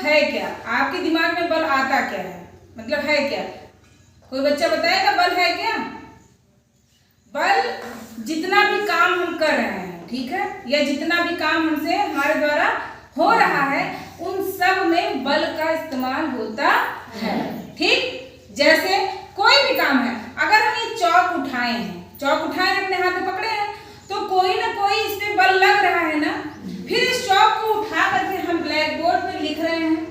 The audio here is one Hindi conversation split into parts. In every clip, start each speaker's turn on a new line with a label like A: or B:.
A: है क्या? आपके दिमाग में बल आता क्या है, मतलब है क्या? कोई बच्चा बताएगा बल है क्या? बल जितना भी काम हम कर रहे हैं, ठीक है, या जितना भी काम हमसे हमारे द्वारा हो रहा है, उन सब में बल का इस्तेमाल होता है। ठीक, जैसे कोई भी काम है, अगर हम ये चौक उठाए हैं, चौक उठाए अपने हाथ में पकड़े हैं, तो कोई ना कोई इसमें बल लग रहा है ना। फिर इस चौक को उठा करके हम ब्लैक बोर्ड पे लिख रहे हैं,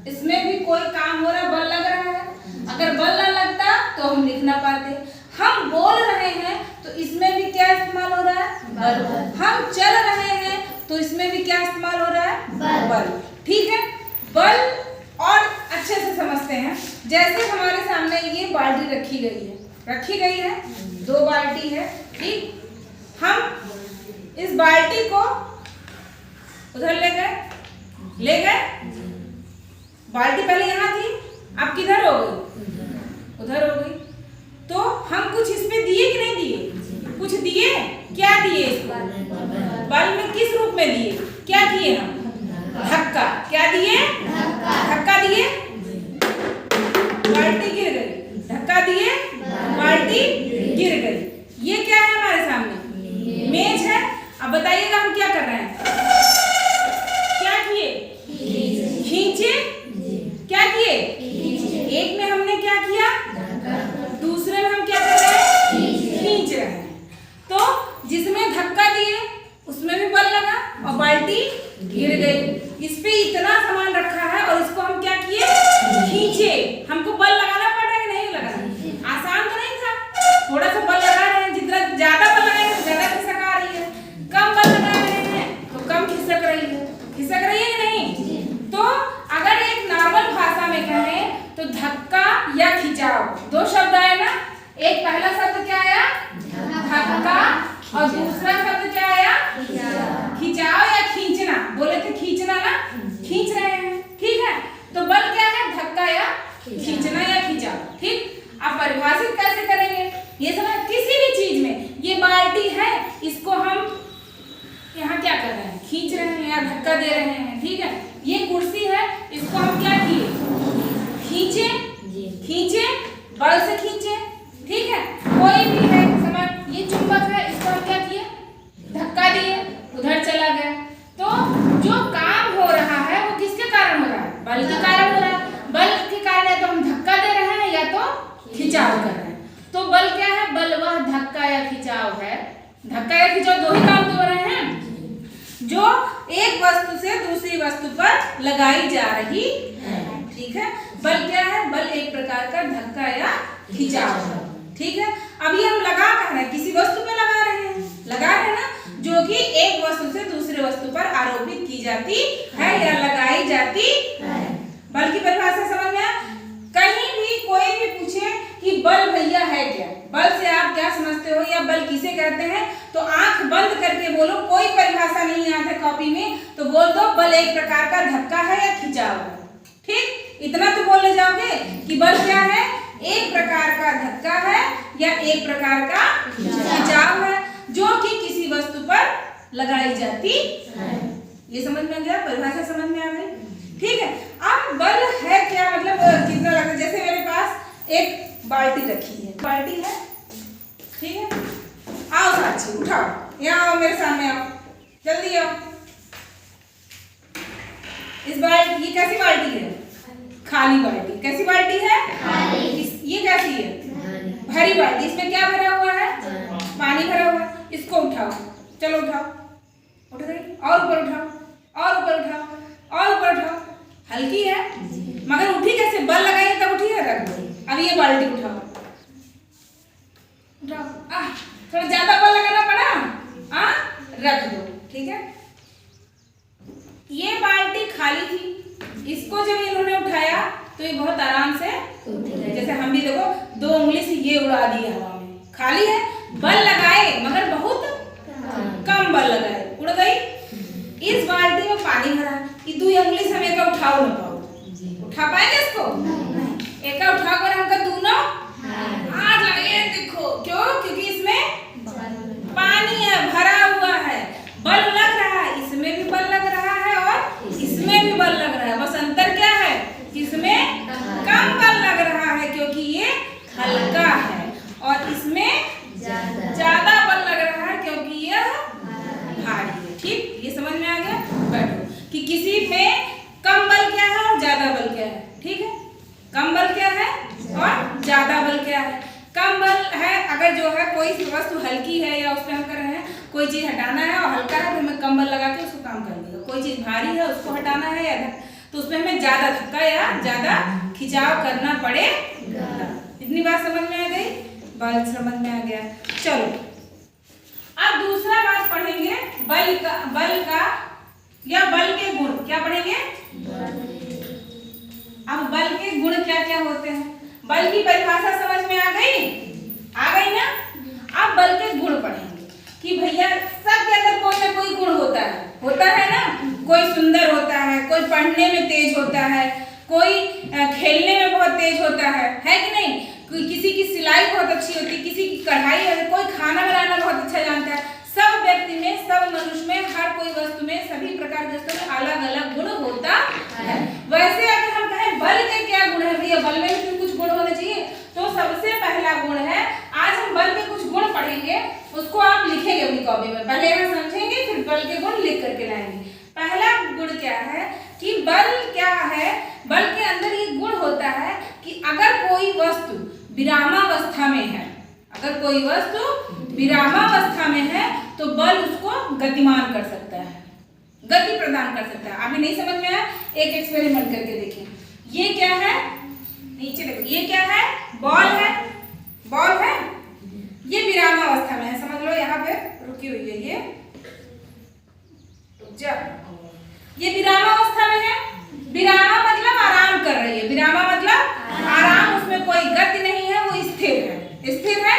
A: इसमें भी कोई काम हो रहा है, बल लग रहा है। अगर बल ना लगता तो हम लिख ना पाते। हम बोल रहे हैं तो इसमें भी क्या इस्तेमाल हो रहा है? बल। हम चल रहे हैं तो इसमें भी क्या इस्तेमाल हो रहा है? बल। ठीक है, बल और अच्छे से समझते हैं। जैसे हमारे सामने ये बाल्टी रखी गई है, 2 बाल्टी है, ठीक। हम इस बाल्टी को उधर ले गए, बाल्टी पहले यहाँ थी, अब किधर हो गई? उधर हो गई। तो हम कुछ इस पे दिए कि नहीं दिए? कुछ दिए। क्या दिए? बल में किस रूप में दिए? क्या किए हम? धक्का। क्या दिए? धक्का दिए, बाल्टी गिर गई। धक्का दिए, बाल्टी गिर गई। ये क्या है हमारे सामने? मेज है। अब बताइएगा हम क्या कर रहे हैं? क्या किए? खींचे। क्या किए? एक में हमने क्या किया, दूसरे में हम क्या कर रहे हैं? खींच रहे हैं। तो जिसमें धक्का दिए उसमें भी बल लगा और बाल्टी गिर गई। इस पे इतना सामान रखा है और इसको हम क्या किए? खींचे। हमको बल लगाना पड़ रहा है कि नहीं लगाना? आसान तो नहीं था, थोड़ा सा बल लगा रहे हैं। जितना ज्यादा बल लगाएंगे तो ज्यादा खिसक आ रही है, कम बल लगा रहे हैं तो कम खिसक रही है। खिसक रही है कि नहीं? तो अगर एक नॉर्मल भाषा में कहें तो धक्का या खिंचाव, 2 शब्द आए ना। एक पहला शब्द क्या आया? धक्का, और दूसरा शब्द क्या आया? खिंचाव या खींचना। बोले थे खींचना ना, खींच रहे हैं, ठीक है। तो बल क्या है? धक्का या खींचना या खिंचाव। ठीक, अब परिभाषित कैसे करेंगे ये समझ। किसी भी चीज में, ये बाल्टी है, इसको हम यहाँ क्या कर रहे हैं? खींच रहे हैं या धक्का दे रहे हैं, ठीक है। ये कुर्सी है, इसको हम क्या किए? खींचे, बल से खींचे, ठीक है। कोई भी है सामान, ये चुंबक है, इसको हम क्या किए? धक्का दिए, उधर चला गया। तो जो काम हो रहा है वो किसके कारण हो रहा है? बल के कारण हो रहा है। बल के कारण या तो हम धक्का दे रहे हैं या तो खिंचाव कर रहे हैं। तो बल क्या है? बल वह धक्का या खिंचाव है। धक्का या खिंचाव 2 ही काम तो हो रहे हैं, जो एक वस्तु से दूसरी वस्तु पर लगाई जा रही है, ठीक है। बल क्या है? बल एक प्रकार का धक्का या खिंचाव है, ठीक है। अभी हम लगा कह रहे हैं, किसी वस्तु पे लगा रहे हैं ना, जो कि एक वस्तु से दूसरे वस्तु पर आरोपित की जाती है या लगाई जाती है। बल की परिभाषा समझ में आया? कहीं भी कोई भी पूछे कि बल भैया है क्या, बल से आप क्या समझते हो या बल किसे कहते हैं, तो आंख बंद करके बोलो। कोई परिभाषा नहीं याद है कॉपी में तो बोल दो बल एक प्रकार का धक्का है या खिंचाव है, ठीक। इतना तो बोल जाओगे कि बल क्या है? एक प्रकार का धक्का है या एक प्रकार का खिंचाव है, जो कि किसी वस्तु पर लगाई जाती है। ये समझ में आ गया? परिभाषा समझ में आ गई, ठीक है। अब बल है क्या, मतलब कितना लगता है। जैसे मेरे पास एक बाल्टी रखी है, बाल्टी है, ठीक है। आओ साक्षी, उठाओ, यहाँ आओ, मेरे सामने आओ, जल्दी आओ। इस बाल्टी, ये कैसी बाल्टी है? खाली बाल्टी। कैसी बाल्टी है? ये कैसी है? भरी बाल्टी। इसमें क्या भरा हुआ है? पानी भरा हुआ है। इसको उठाओ, चलो उठाओ, उठ गई। और ऊपर उठाओ, और ऊपर उठाओ, और ऊपर उठाओ। हल्की है मगर उठी कैसे? बल लगाइए तब उठी है, रख दो। अब ये बाल्टी उठाओ, थोड़ा ज्यादा बल लगाना पड़ा, रख दो, ठीक है। ये बाल्टी खाली थी, इसको जब इन्होंने उठाया तो ये बहुत आराम से, जैसे हम भी देखो 2 उंगली से ये उड़ा दी हवा में। खाली है, बल लगाए मगर बहुत कम बल लगाए, उड़ गई। इस बाल्टी में पानी भरा, ये 2 उंगली से हम एक उठाओ ना पाओ, उठा पाएंगे इसको? एक उठा कर हमका दोनों हाथ लगे, देखो क्यों? क्योंकि इसमें पानी है, भरा हुआ है, बल लग रहा है। इसमें भी बल लग रहा है और इसमें भी बल लग रहा है, बस अंतर कोई सी वस्तु हल्की है या उस पर हम कर रहे हैं कोई चीज़ हटाना है और हल्का है तो हमें कंबल लगा के उसको काम कर देगा। कोई चीज़ भारी है उसको हटाना है या तो उसमें हमें ज़्यादा धक्का या ज़्यादा खिंचाव करना पड़ेगा। इतनी बात समझ में आ गई, बल समझ में आ गया। चलो अब दूसरा बात पढ़ेंगे बल का या बल के गुण। क्या पढ़ेंगे? अब बल के गुण क्या क्या होते हैं। बल की परिभाषा समझ में आ गई? आ गई ना? अब बल के गुण पढ़ेंगे कि भैया सबके अंदर कोई ना कोई गुण होता है ना। कोई सुंदर होता है, कोई पढ़ने में तेज होता है, कोई खेलने में बहुत तेज होता है कि नहीं? किसी की सिलाई बहुत अच्छी होती है, किसी की कढ़ाई है, कोई खाना बनाना बहुत अच्छा जानता है। सब व्यक्ति में, सब मनुष्य में, हर कोई वस्तु में, सभी प्रकार के वस्तु में अलग अलग गुण होता है। वैसे अगर हम कहें बल के क्या गुण है भैया, बल में भी कुछ गुण होने चाहिए, तो सबसे पहला गुण है, आज हम बल के कुछ गुण पढ़ेंगे, उसको आप लिखेंगे अपनी कॉपी में। पहले हम समझेंगे फिर बल के गुण लिख करके लाएंगे। पहला गुण क्या है कि बल क्या है? बल के अंदर ये गुण होता है कि अगर कोई वस्तु विरामावस्था में है, अगर कोई वस्तु विरामावस्था में है तो बल उसको गतिमान कर सकता है, गति प्रदान कर सकता है। अभी नहीं समझ में आया? एक एक्सपेरिमेंट करके देखिए। ये क्या है? नीचे देखो, ये क्या है? बॉल है, बॉल है, ये विरामावस्था में है, समझ लो यहाँ पे रुकी हुई है। ये विरामावस्था में है। विरामा मतलब आराम कर रही है, विरामा मतलब आराम, उसमें कोई गति नहीं है, वो स्थिर है, स्थिर है,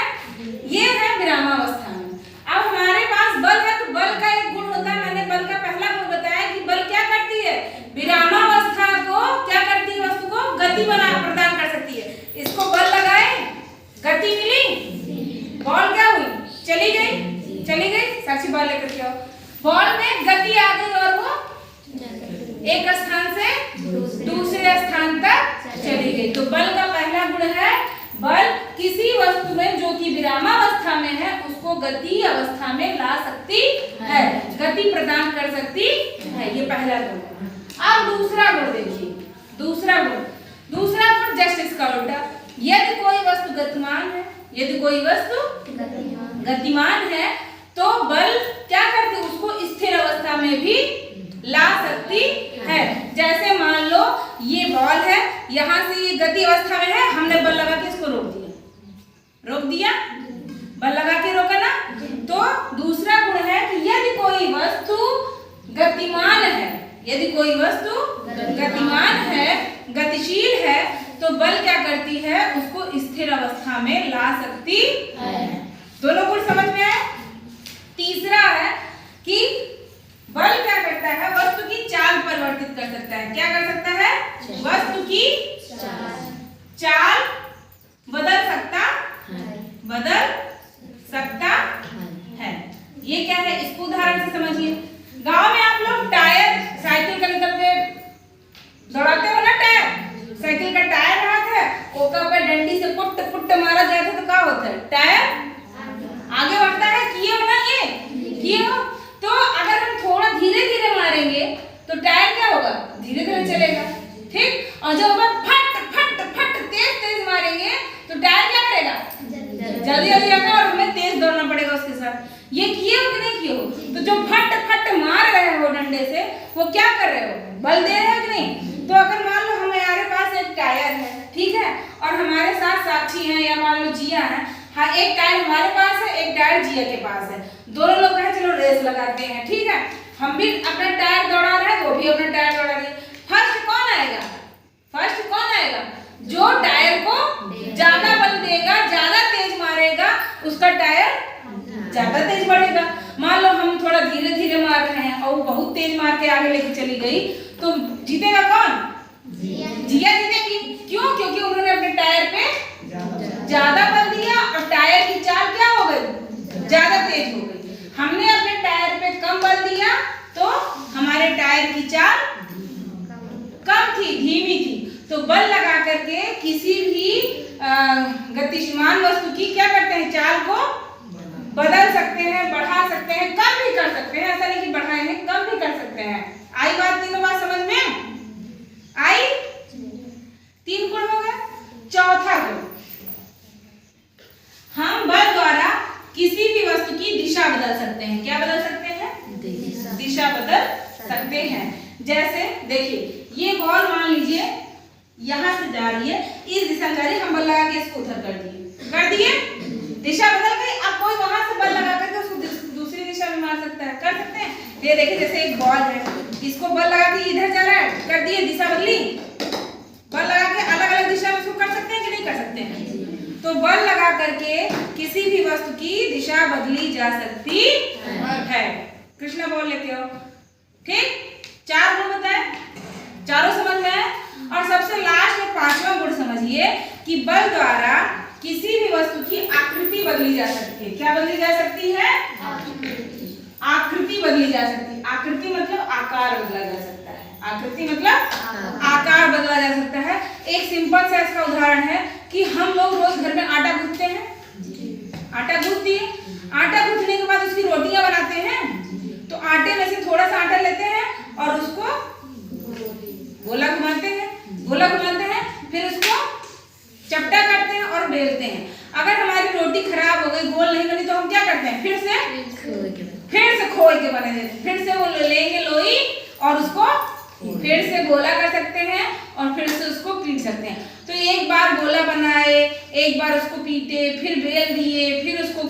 A: ये है विरामावस्था में। अब हमारे पास बल है तो बल का एक गुण होता है, मैंने बल का पहला गुण बताया कि बल क्या करती है? विरामावस्था को क्या करती है? वस्तु को गति प्रदान कर सकती है। इसको बल लगाए, गति मिली, बॉल क्या हुई? चली गई। साक्षी बॉल लेकर के आओ। बॉल में गति आ गई और वो एक स्थान से दूसरे स्थान तक चली गई। तो बल का पहला गुण है, बल किसी वस्तु में जो कि विरामावस्था में है उसको गति अवस्था में ला सकती है, गति प्रदान कर सकती है। ये पहला गुण है। अब दूसरा गुण देखिए, दूसरा गुण जस्ट इसका उल्टा। यदि कोई वस्तु गतिमान है, यदि कोई वस्तु गतिमान है तो बल क्या करती है? उसको स्थिर अवस्था में भी ला सकती है। जैसे मान लो ये बॉल है, यहाँ से ये गति अवस्था में है, हमने बल लगा के इसको रोक दिया, बल लगा के रोका ना। तो दूसरा गुण है कि यदि कोई वस्तु गतिमान है, यदि कोई वस्तु गतिमान है, गतिशील है, तो बल क्या करती है? उसको स्थिर अवस्था में ला सकती है। दोनों गुण समझ में आए? तीसरा है कि बल क्या करता है? वस्तु की चाल परिवर्तित कर सकता है। क्या कर सकता है? वस्तु की चाल बदल सकता है। ये क्या है? इसको उदाहरण से समझिए। गांव में आप लोग टायर साइकिल का निकल के दौड़ाते हो ना, टायर, साइकिल का टायर रहा है, ओका पे डंडी से पुट पुट मारा जाता है तो क्या होता है? टायर आगे बढ़ता है। किए हो ना? ये हो। तो अगर हम थोड़ा धीरे धीरे मारेंगे तो टायर क्या होगा? धीरे धीरे चलेगा, ठीक। और जब हम फट फट फट तेज तेज मारेंगे तो टायर क्या करेगा? जल्दी जल्दी जाएगा और हमें तेज दौड़ना पड़ेगा उसके साथ। ये किए हो कि नहीं किए हो? तो जो फट फट मार रहे हो डंडे से, वो क्या कर रहे हो? बल दे रहे हो कि नहीं? तो अगर मान लो हमारे पास एक टायर है, ठीक है, और हमारे साथ साक्षी हैं या मान लो जिया है, हाँ, एक टायर हमारे पास है, एक टायर जिया के पास है, दोनों लोग कहें चलो रेस लगाते हैं, ठीक है। हम भी अपना टायर दौड़ा रहे हैं, वो भी अपना टायर दौड़ा रही है। फर्स्ट कौन आएगा? जो टायर को ज्यादा बल देगा, ज्यादा तेज मारेगा, उसका टायर ज्यादा तेज बढ़ेगा। मान लो हम थोड़ा धीरे धीरे मार रहे हैं और वो बहुत तेज मार के आगे लेके चली गई, तो जीतेगा कौन? जिया जीतेगी। क्यों? क्योंकि उन्होंने अपने टायर पे ज्यादा बल दिया और टायर की चाल क्या हो गई? ज्यादा तेज हो गई। हमने अपने टायर पे कम बल दिया तो हमारे टायर की चाल कम थी, धीमी थी। तो बल लगा करके किसी भी गतिमान वस्तु की क्या करते हैं? चाल को बदल सकते हैं, बढ़ा सकते हैं, कम भी कर सकते हैं। ऐसा नहीं कि बढ़ाए हैं, कम भी कर सकते हैं। आई बात? तीनों बात समझ में आई? 3 गुण हो गए। चौथा गुण, हम बल द्वारा बॉल मान लीजिए यहाँ से जा रही है, इस दिशा में जा रही है, हम बल लगा के इसको उधर कर दिए, दिशा बदल गई। अब कोई वहां से बल लगा करके उसको दूसरी दिशा में मार सकता है, कर सकते हैं। ये देखिए जैसे एक बॉल है, इसको बल लगा के इधर जा रहा है, कर दिए, दिशा बदली, बल लगा के अलग अलग दिशा में उसको कर सकते हैं कि नहीं कर सकते हैं? तो बल लगा करके किसी भी वस्तु की दिशा बदली जा सकती है। कृष्णा बोल लेते हो, ठीक? 4 गुण बताए, चारों समझ में आए। और सबसे लास्ट में 5वां गुण समझिए कि बल द्वारा किसी भी वस्तु की आकृति बदली जा सकती है। क्या बदली जा सकती है? आकृति बदली जा सकती है। आकृति मतलब आकार बदला जा सकता है। आकृति मतलब आकार बदला जा सकता है। एक सिंपल सा इसका उदाहरण है कि हम लोग रोज घर में आटा गूंथते हैं, आटा गूंथ दिए, आटा गूंथने के बाद उसकी रोटियां बनाते हैं। तो आटे में से थोड़ा सा आटा लेते हैं और उसको गोला घुमाते हैं, फिर उसको चपटा करते हैं और बेलते हैं। अगर हमारी रोटी खराब हो गई, गोल नहीं बनी, तो हम क्या करते हैं? फिर से खोल के बना देते हैं। फिर से वो लेंगे लोई और उसको फिर से गोला कर सकते हैं और फिर से उसको पीट सकते हैं। तो एक बार गोला बनाए, एक बार उसको पीटे, फिर बेल दिए, फिर उसको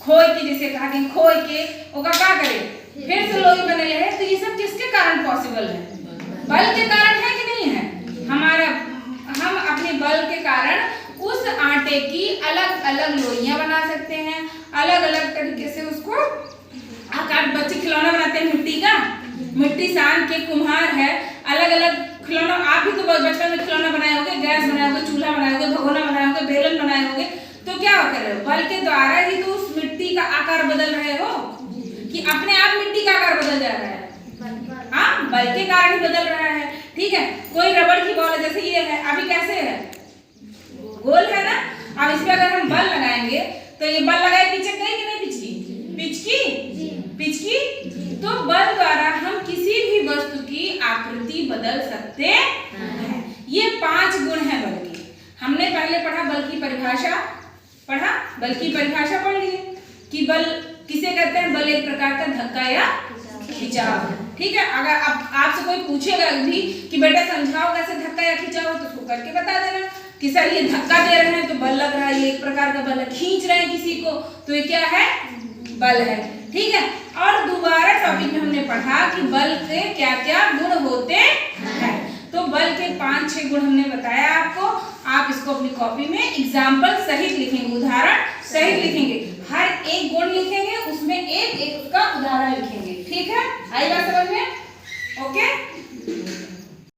A: खोए के, जैसे कहा कि खोए के ओका क्या करे, फिर से लोई बने रहे। तो ये सब किसके कारण पॉसिबल है? बल के कारण है कि नहीं है? हम अपने बल के कारण उस आटे की अलग अलग लोइयां बना सकते हैं, अलग अलग तरीके से उसको आकार। बच्चे खिलौना बनाते हैं मिट्टी का, मिट्टी सान के कुम्हार है, अलग अलग खिलौना। आप भी तो बचपन में खिलौना बनाए होंगे, गैस बनाए होंगे, चूल्हा बनाए होंगे, भगोना बनाए होंगे, बेलन बनाए होंगे। तो क्या कर रहे हो? बल के द्वारा ही तो उस मिट्टी का आकार बदल रहे हो कि अपने आप मिट्टी का आकार बदल जा रहा है। हाँ, बल के कारण ही बदल रहा है। ठीक है, कोई रबड़ की बॉल है, जैसे ये है, अभी कैसे है? गोल है ना। अब इस पे अगर हम बल लगाएंगे तो ये बल लगाए पीछे गई कि नहीं? पिचकी। तो बल द्वारा हम किसी भी वस्तु की आकृति बदल सकते हैं। ये 5 गुण हैं बल के। हमने पहले पढ़ा बल की परिभाषा, पढ़ लिए कि बल किसे कहते हैं? बल एक प्रकार का धक्का या खिंचाव। ठीक है, अगर आपसे कोई पूछेगा भी कि बेटा समझाओ कैसे धक्का या खिंचाव, तो उसको करके बता देना कि सर ये धक्का दे रहे हैं तो बल लग रहा है, ये एक प्रकार का बल है। खींच रहे हैं किसी को तो ये क्या है? बल है। ठीक है, और दोबारा टॉपिक में हमने पढ़ा कि बल के क्या क्या गुण होते हैं। तो बल के 5-6 गुण हमने बताया आपको। आप इसको अपनी कॉपी में एग्जाम्पल सहित लिखेंगे, उदाहरण सहित लिखेंगे। हर एक गुण लिखेंगे, उसमें एक उसका उदाहरण लिखेंगे। ठीक है, आई बात समझ में? ओके।